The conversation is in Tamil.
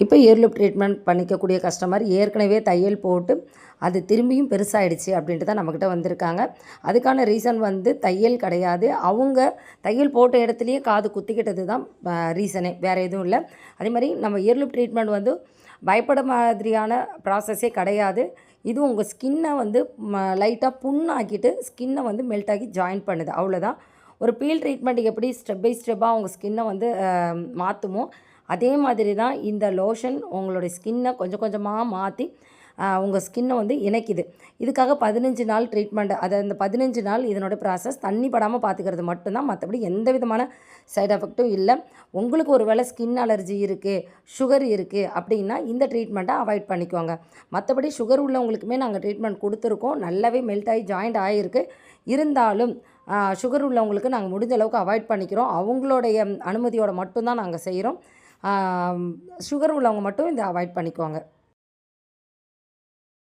இப்போ இயர் லூப் ட்ரீட்மெண்ட் பண்ணிக்கக்கூடிய கஸ்டமர் ஏற்கனவே தையல் போட்டு அது திரும்பியும் பெருசாகிடுச்சு அப்படின்ட்டு தான் நம்மக்கிட்ட வந்திருக்காங்க. அதுக்கான ரீசன் வந்து தையல் கிடையாது. அவங்க தையல் போட்ட இடத்துலையே காது குத்திக்கிட்டது தான் ரீசனே, வேறு எதுவும் இல்லை. அதே மாதிரி நம்ம இயர் லூப் ட்ரீட்மெண்ட் வந்து பயப்பட மாதிரியான ப்ராசஸே கிடையாது. இது உங்கள் ஸ்கின்னை வந்து லைட்டாக புண்ணாக்கிட்டு ஸ்கின்னை வந்து மெல்ட் ஆகி ஜாயின் பண்ணுது, அவ்வளோதான். ஒரு பீல் ட்ரீட்மெண்ட் எப்படி ஸ்டெப் பை ஸ்டெப்பாக உங்கள் ஸ்கின்னை வந்து மாற்றுமோ, அதே மாதிரி தான் இந்த லோஷன் உங்களுடைய ஸ்கின்னை கொஞ்சம் கொஞ்சமாக மாற்றி உங்கள் ஸ்கின்னை வந்து இணைக்குது. இதுக்காக 15 நாள் ட்ரீட்மெண்ட், அதை அந்த 15 நாள் இதனோட ப்ராசஸ் தண்ணி படாமல் பார்த்துக்கிறது மட்டும்தான். மற்றபடி எந்த விதமான சைட் எஃபெக்ட்டும் இல்லை. உங்களுக்கு ஒரு வேளை ஸ்கின் அலர்ஜி இருக்குது, சுகர் இருக்குது அப்படின்னா இந்த ட்ரீட்மெண்ட்டை அவாய்ட் பண்ணிக்கோங்க. மற்றபடி சுகர் உள்ளவங்களுக்குமே நாங்கள் ட்ரீட்மெண்ட் கொடுத்துருக்கோம், நல்லாவே மெல்ட் ஆகி ஜாயிண்ட் ஆகிருக்கு. இருந்தாலும் சுகர் உள்ளவங்களுக்கு நாங்கள் முடிஞ்ச அளவுக்கு அவாய்ட் பண்ணிக்கிறோம். அவங்களுடைய அனுமதியோடு மட்டும்தான் நாங்கள் செய்கிறோம். சுகர் உள்ளவங்க மட்டும் இதை அவாய்ட் பண்ணிக்குவாங்க.